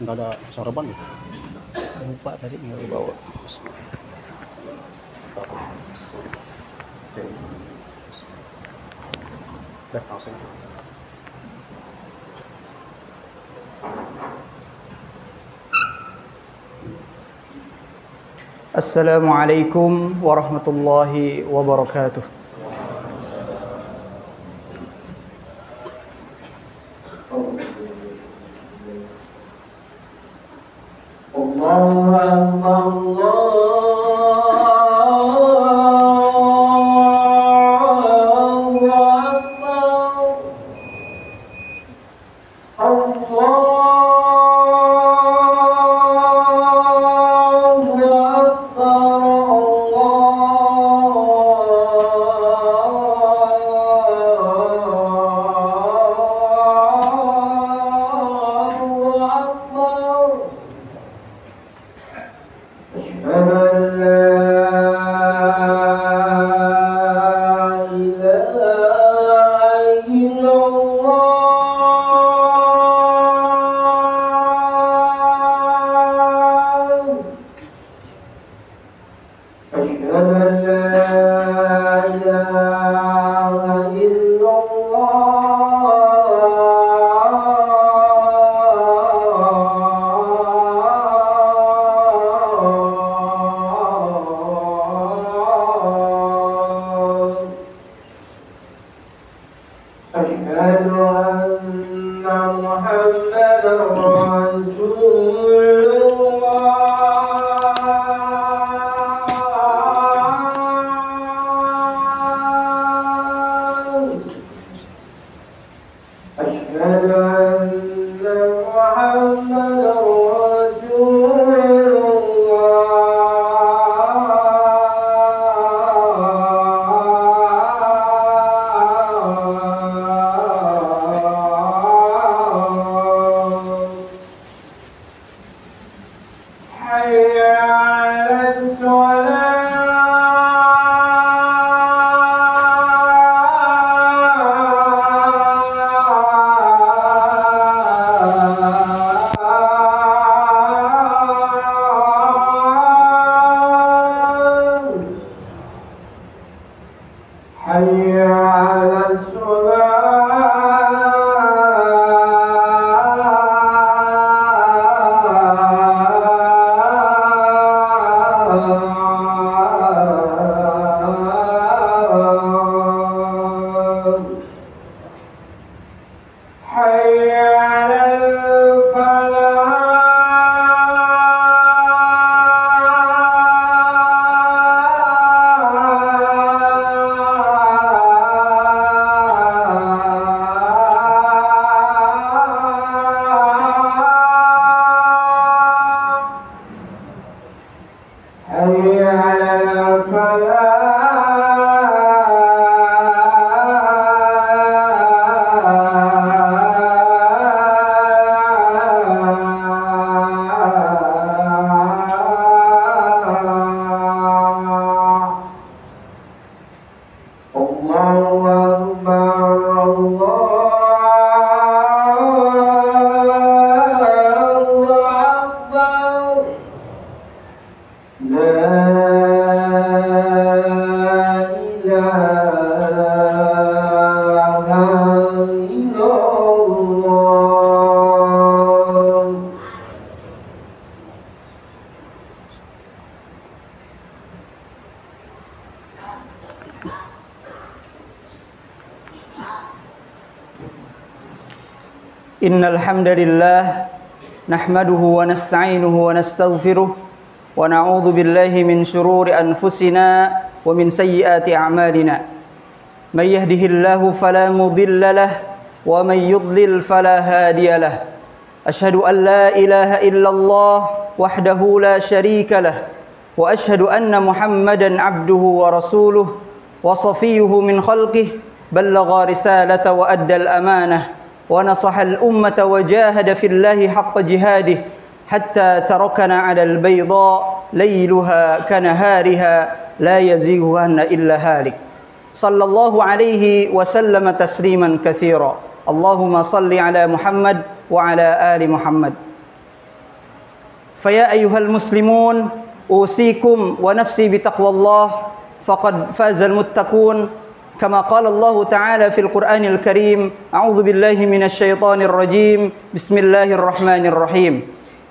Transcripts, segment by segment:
Enggak ada sarapan ya? Lupa tadi nggak bawa. Oke. Udah langsung. Assalamualaikum warahmatullahi wabarakatuh. Innal hamdalillah nahmaduhu wa nasta'inuhu wa nastaghfiruh wa na'udzu billahi min shururi anfusina wa min sayyiati a'malina. May yahdihillahu fala mudilla lahu wa may yudlil fala hadiya lahu. Asyhadu an la ilaha illallah wahdahu la syarika lahu wa asyhadu anna Muhammadan 'abduhu wa rasuluh wa safiyyuhu min khalqihi ballagha risalata wa addal amanah ونصح الأمة وجاهد في الله حق جهاده حتى تركنا على البيضاء ليلها كنهارها لا يزيغ عنها إلا هالك صلى الله عليه وسلم تسليما كثيرا اللهم صل على محمد وعلى آل محمد. فيا أيها المسلمون أوصيكم ونفسي بتقوى الله فقد فاز المتقون كما قال الله تعالى في القرآن الكريم أعوذ بالله من الشيطان الرجيم بسم الله الرحمن الرحيم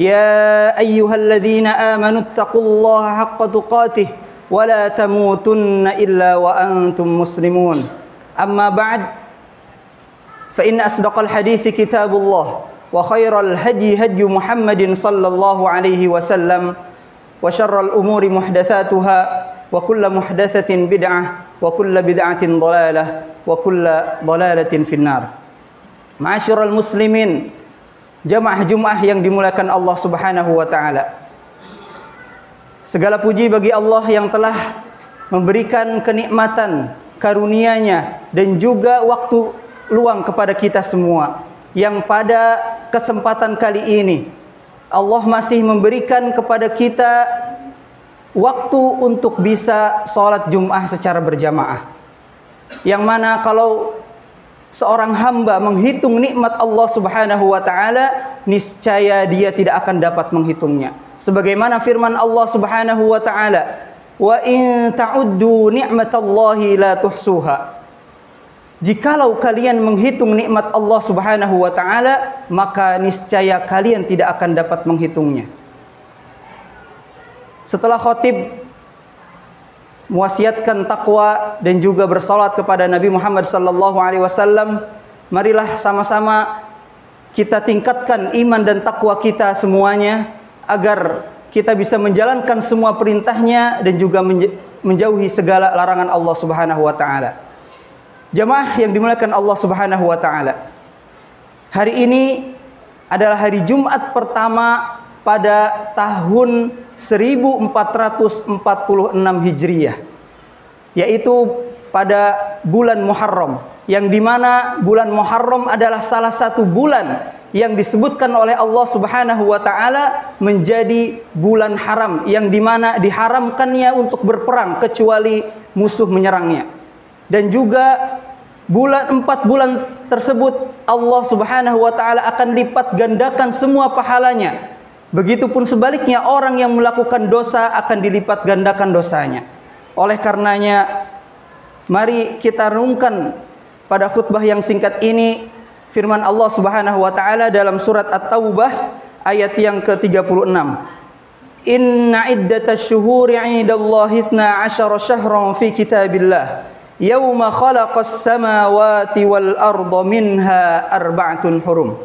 يا أيها الذين آمنوا اتقوا الله حق تقاته ولا تموتن إلا وأنتم مسلمون أما بعد فإن أصدق الحديث كتاب الله وخير الهدي هدي محمد صلى الله عليه وسلم وشر الأمور محدثاتها وكل محدثة بدعة وكل بدعة ضلالة وكل ضلالة في النار. Ma'asyiral muslimin, jamaah Jumat yang dimuliakan Allah Subhanahu wa taala. Segala puji bagi Allah yang telah memberikan kenikmatan, karunia-Nya dan juga waktu luang kepada kita semua, yang pada kesempatan kali ini Allah masih memberikan kepada kita waktu untuk bisa sholat Jum'ah secara berjamaah. Yang mana kalau seorang hamba menghitung nikmat Allah Subhanahu wa taala, niscaya dia tidak akan dapat menghitungnya. Sebagaimana firman Allah Subhanahu wa taala, "Wa in ta'uddu ni'matallahi la tuhsuha." Jikalau kalian menghitung nikmat Allah Subhanahu wa taala, maka niscaya kalian tidak akan dapat menghitungnya. Setelah khatib mewasiatkan takwa dan juga bersalat kepada Nabi Muhammad sallallahu alaihi wasallam, marilah sama-sama kita tingkatkan iman dan takwa kita semuanya agar kita bisa menjalankan semua perintahnya dan juga menjauhi segala larangan Allah Subhanahu wa taala. Jamaah yang dimuliakan Allah Subhanahu wa taala, hari ini adalah hari Jumat pertama pada tahun 1446 Hijriyah, yaitu pada bulan Muharram, yang dimana bulan Muharram adalah salah satu bulan yang disebutkan oleh Allah Subhanahu wa taala menjadi bulan haram, yang dimana diharamkannya untuk berperang kecuali musuh menyerangnya. Dan juga 4 bulan tersebut Allah Subhanahu wa taala akan lipat gandakan semua pahalanya. Begitupun sebaliknya, orang yang melakukan dosa akan dilipat gandakan dosanya. Oleh karenanya, mari kita renungkan pada khutbah yang singkat ini firman Allah Subhanahu wa taala dalam surat At-Taubah ayat yang ke-36. Inna iddatasy syuhuri 'indallahi 12 syahran fi kitabillah yauma khalaqas samawati wal arda minha arba'atun hurum.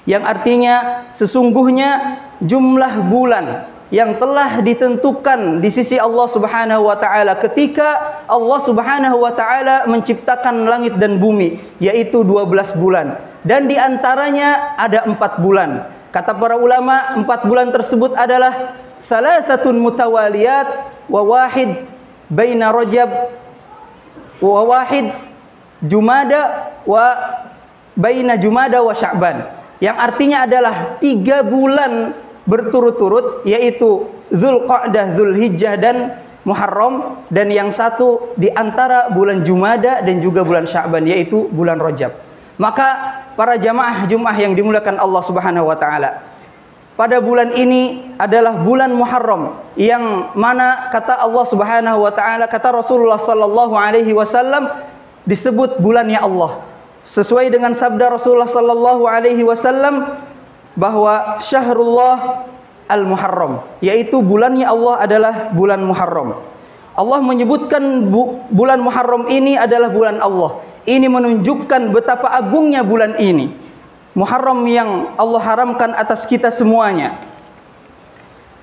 Yang artinya sesungguhnya jumlah bulan yang telah ditentukan di sisi Allah Subhanahu wa taala ketika Allah Subhanahu wa taala menciptakan langit dan bumi, yaitu 12 bulan, dan di antaranya ada 4 bulan. Kata para ulama, 4 bulan tersebut adalah salasatun mutawaliyat wa wahid baina Rajab wa wahid Jumada wa baina Jumada wa Sya'ban, yang artinya adalah 3 bulan berturut-turut, yaitu Dzulqa'dah, Dzulhijjah dan Muharram, dan yang satu di antara bulan Jumada dan juga bulan Sya'ban, yaitu bulan Rajab. Maka para jamaah Jumat yang dimuliakan Allah Subhanahu wa taala, pada bulan ini adalah bulan Muharram, yang mana kata Allah Subhanahu wa taala, kata Rasulullah sallallahu alaihi wasallam, disebut bulannya Allah. Sesuai dengan sabda Rasulullah sallallahu alaihi wasallam bahwa syahrullah al-Muharram, yaitu bulannya Allah adalah bulan Muharram. Allah menyebutkan bulan Muharram ini adalah bulan Allah. Ini menunjukkan betapa agungnya bulan ini. Muharram yang Allah haramkan atas kita semuanya.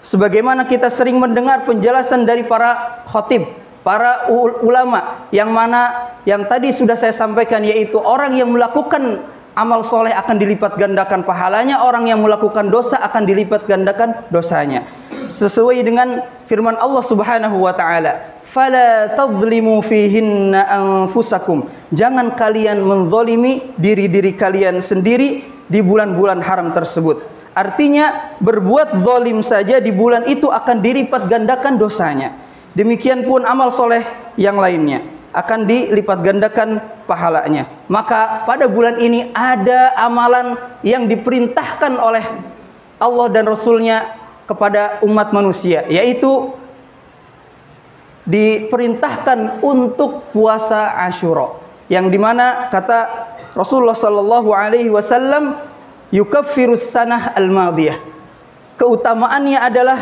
Sebagaimana kita sering mendengar penjelasan dari para khatib, para ulama, yang mana yang tadi sudah saya sampaikan, yaitu orang yang melakukan amal soleh akan dilipat gandakan pahalanya, orang yang melakukan dosa akan dilipat gandakan dosanya. Sesuai dengan firman Allah Subhanahu wa taala, "Fala tadhlimu fihinna anfusakum." Jangan kalian menzalimi diri-diri kalian sendiri di bulan-bulan haram tersebut. Artinya, berbuat zalim saja di bulan itu akan dilipat gandakan dosanya. Demikian pun amal soleh yang lainnya. akan dilipat gandakan pahalanya. Maka pada bulan ini ada amalan yang diperintahkan oleh Allah dan Rasulnya kepada umat manusia, yaitu diperintahkan untuk puasa Asyura, yang dimana kata Rasulullah sallallahu alaihi wasallam, yukaffirus sanah al-madiyah. Keutamaannya adalah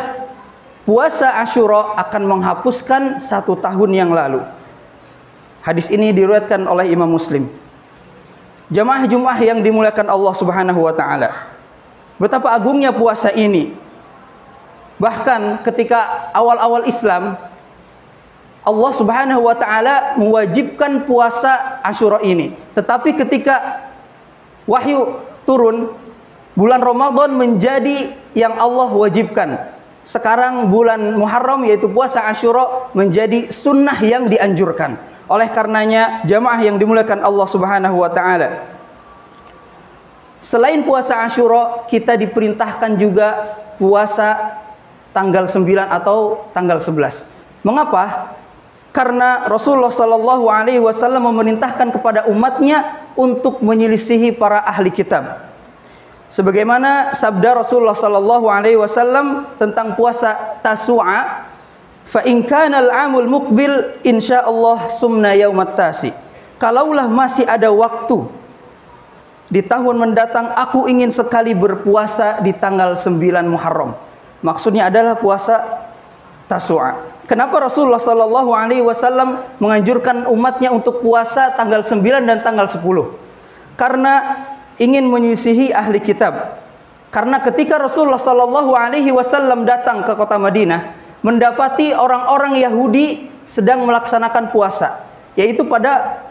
puasa Asyura akan menghapuskan 1 tahun yang lalu. Hadis ini diriwayatkan oleh Imam Muslim. Jamaah Jumat yang dimuliakan Allah Subhanahu wa taala, betapa agungnya puasa ini. Bahkan ketika awal-awal Islam, Allah Subhanahu wa taala mewajibkan puasa Asyura ini. Tetapi ketika wahyu turun, bulan Ramadan menjadi yang Allah wajibkan. Sekarang bulan Muharram, yaitu puasa Asyura, menjadi sunnah yang dianjurkan. Oleh karenanya, jamaah yang dimuliakan Allah Subhanahu wa taala, selain puasa Asyura, kita diperintahkan juga puasa tanggal 9 atau tanggal 11. Mengapa? Karena Rasulullah sallallahu alaihi wasallam memerintahkan kepada umatnya untuk menyelisihi para ahli kitab. Sebagaimana sabda Rasulullah sallallahu alaihi wasallam tentang puasa Tasu'a, fa in kana al-'amul muqbil insyaallah sumna yaumat tasi. Kalaulah masih ada waktu di tahun mendatang, aku ingin sekali berpuasa di tanggal 9 Muharram. Maksudnya adalah puasa Tasu'a. Kenapa Rasulullah sallallahu alaihi wasallam menganjurkan umatnya untuk puasa tanggal 9 dan tanggal 10? Karena ingin menyisihi ahli kitab. Karena ketika Rasulullah sallallahu alaihi wasallam datang ke kota Madinah, mendapati orang-orang Yahudi sedang melaksanakan puasa, yaitu pada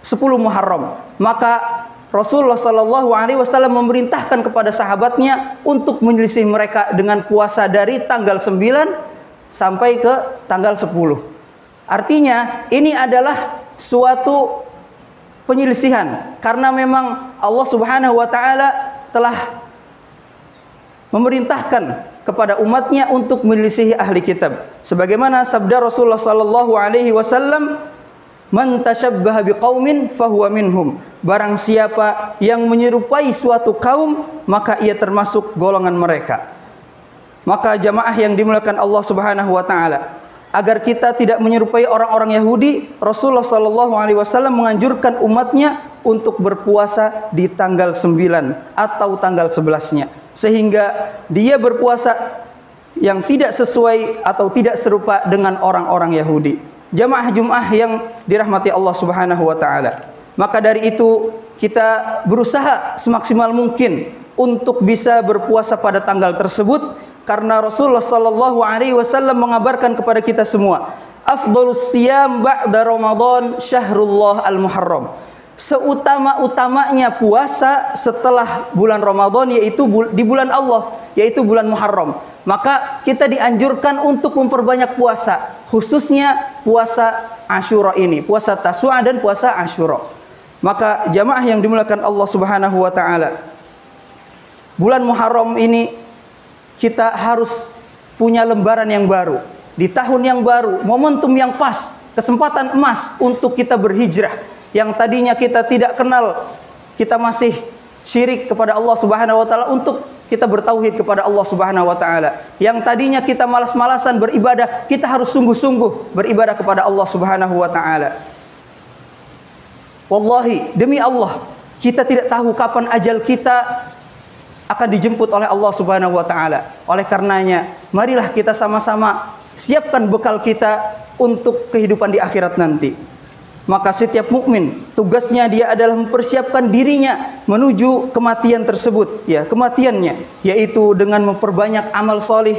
10 Muharram. Maka Rasulullah sallallahu alaihi wasallam memerintahkan kepada sahabatnya untuk menyelisih mereka dengan puasa dari tanggal 9 sampai ke tanggal 10. Artinya ini adalah suatu penyelisihan, karena memang Allah Subhanahu wa taala telah memerintahkan kepada umatnya untuk menyelisihi ahli kitab. Sebagaimana sabda Rasulullah sallallahu alaihi wasallam, man tashabbaha biqaumin fahuwa minhum. Barang siapa yang menyerupai suatu kaum, maka ia termasuk golongan mereka. Maka jamaah yang dimuliakan Allah Subhanahu wa taala, agar kita tidak menyerupai orang-orang Yahudi, Rasulullah sallallahu alaihi wasallam menganjurkan umatnya untuk berpuasa di tanggal 9 atau tanggal 11-nya, sehingga dia berpuasa yang tidak sesuai atau tidak serupa dengan orang-orang Yahudi. Jamaah Jumat yang dirahmati Allah Subhanahu wa taala, maka dari itu kita berusaha semaksimal mungkin untuk bisa berpuasa pada tanggal tersebut. Karena Rasulullah sallallahu alaihi wasallam mengabarkan kepada kita semua, afdhalus siyam ba'da Ramadan syahrullah al-Muharram. Seutama-utamanya puasa setelah bulan Ramadan, yaitu di bulan Allah, yaitu bulan Muharram. Maka kita dianjurkan untuk memperbanyak puasa, khususnya puasa Asyura ini, puasa Tasu'a dan puasa Asyura. Maka jamaah yang dimuliakan Allah Subhanahu wa taala, bulan Muharram ini kita harus punya lembaran yang baru. Di tahun yang baru, momentum yang pas, kesempatan emas untuk kita berhijrah. Yang tadinya kita tidak kenal, kita masih syirik kepada Allah Subhanahu wa taala, untuk kita bertauhid kepada Allah Subhanahu wa taala. Yang tadinya kita malas-malasan beribadah, kita harus sungguh-sungguh beribadah kepada Allah Subhanahu wa taala. Wallahi, demi Allah, kita tidak tahu kapan ajal kita akan dijemput oleh Allah Subhanahu wa taala. Oleh karenanya, marilah kita sama-sama siapkan bekal kita untuk kehidupan di akhirat nanti. Maka setiap mukmin tugasnya dia adalah mempersiapkan dirinya menuju kematian tersebut, ya, kematiannya, yaitu dengan memperbanyak amal solih.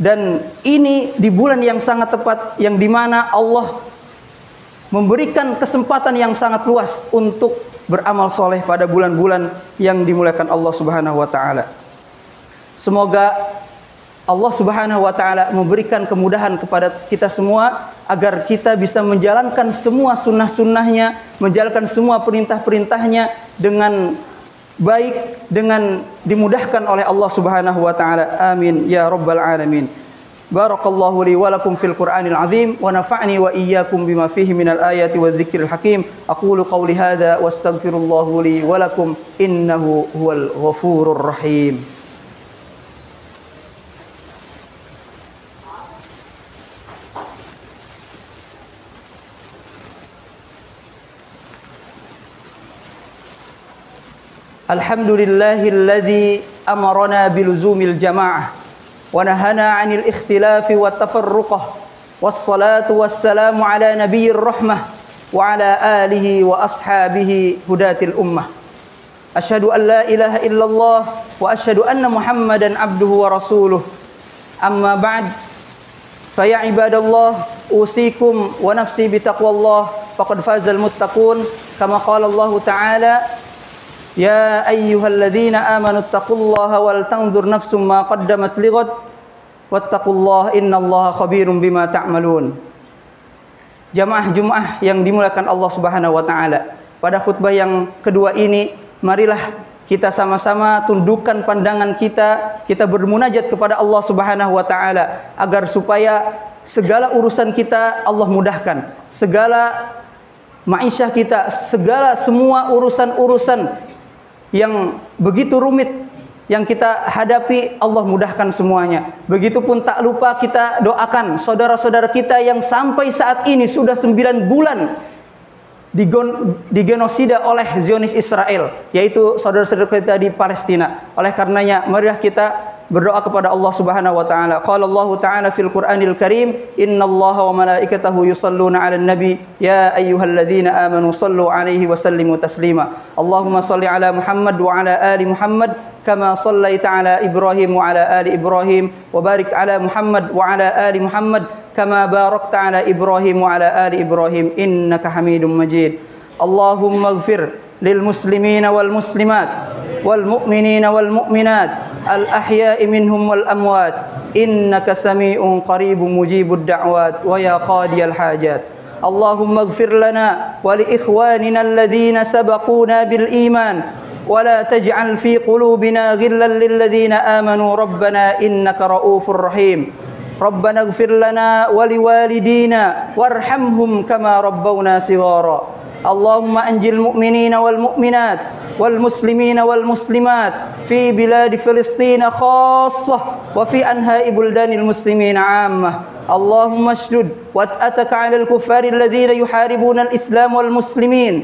Dan ini di bulan yang sangat tepat, yang dimana Allah memberikan kesempatan yang sangat luas untuk beramal soleh pada bulan-bulan yang dimuliakan Allah Subhanahu wa taala. Semoga Allah Subhanahu wa taala memberikan kemudahan kepada kita semua agar kita bisa menjalankan semua sunnah-sunnahnya, menjalankan semua perintah-perintahnya dengan baik, dengan dimudahkan oleh Allah Subhanahu wa taala. Amin ya rabbal alamin. Barakallahu li wa lakum fil Qur'anil azim wa nafa'ni wa iyyakum bima fihi minal ayati wadh-dhikril hakim. Aqulu qawli hadza wastaghfirullahu li wa lakum innahu huwal ghafurur rahim. Alhamdulillahilladzi amarna biluzumil jamaah wa nahana 'anil ikhtilafi wat tafarruqah. Wassalatu wassalamu ala nabiyyir rahmah wa ala alihi wa ashabihi hudatil ummah. Asyhadu an la ilaha illallah wa asyhadu anna Muhammadan abduhu wa rasuluh. Amma ba'd. Fa ya ibadallah usikum wa nafsi bitaqwallah faqad fazal muttaqun kama qala Allah ta'ala Ya ayyuhalladzina amanu taqullaha wal tanzur nafsum ma qaddamat lighad wattaqullaha innallaha khabirum bima ta'malun. Jamaah Jumat yang dimuliakan Allah Subhanahu wa taala. Pada khutbah yang kedua ini, marilah kita sama-sama tundukkan pandangan kita bermunajat kepada Allah Subhanahu wa taala agar supaya segala urusan kita Allah mudahkan. Segala ma'isyah kita, semua urusan-urusan yang begitu rumit yang kita hadapi Allah mudahkan semuanya. Begitupun tak lupa kita doakan saudara-saudara kita yang sampai saat ini sudah 9 bulan digenosida oleh Zionis Israel, yaitu saudara-saudara kita di Palestina. Oleh karenanya marilah kita berdoa kepada Allah Subhanahu wa taala. Qala Allah taala fil Qur'anil Karim, "Innallaha wa malaikatahu yusholluna 'alan nabi, ya ayyuhalladzina amanu shallu 'alaihi wa sallimu taslima." Allahumma shalli 'ala Muhammad wa 'ala ali Muhammad kama shallaita 'ala Ibrahim wa 'ala ali Ibrahim wa barik 'ala Muhammad wa 'ala ali Muhammad kama barakta 'ala Ibrahim wa 'ala ali Ibrahim innaka Hamidum Majid. Allahumma ighfir lil muslimina wal muslimat wal mu'minina wal mu'minat al-ahya'i minhum wal amwat innaka sami'un qaribun mujibud da'wat wa ya qadiyal hajat. Allahumma ighfir lana wa li ikhwanina alladhina sabaquna bil iman wa la taj'al fi qulubina ghillan lil ladzina amanu rabbana innaka ra'ufur rahim. Rabbana ighfir lana wa liwalidina warhamhum kama rabbawna shighara. Allahumma anjil mu'minina wal mu'minat والمسلمين والمسلمات في بلاد فلسطين خاصة وفي أنحاء بلدان المسلمين عامة. اللهم اشدد وطأتك على الكفار الذين يحاربون الإسلام والمسلمين.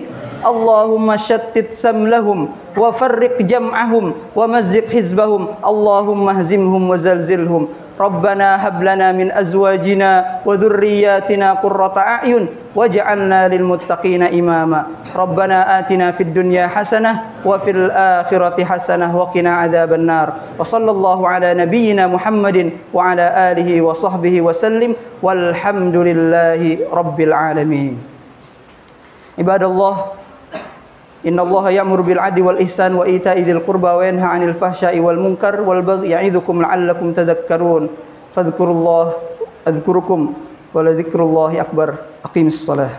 اللهم شتت سملهم وفرق جمعهم ومزق حزبهم. اللهم اهزمهم وزلزلهم. ربنا هب لنا من أزواجنا وذرياتنا قرة أعين واجعلنا للمتقين إماما. ربنا آتنا في الدنيا حسنة وفي الآخرة حسنة وقنا عذاب النار. وصلى الله على نبينا محمد وعلى آله وصحبه وسلم والحمد لله رب العالمين. عباد الله إن الله يأمر بالعدل والإحسان وإيتاء ذي القربى وينهى عن الفحشاء والمنكر والبغي يعظكم لعلكم تذكرون فاذكروا الله أذكركم ولذكر الله أكبر. أقيم الصلاة.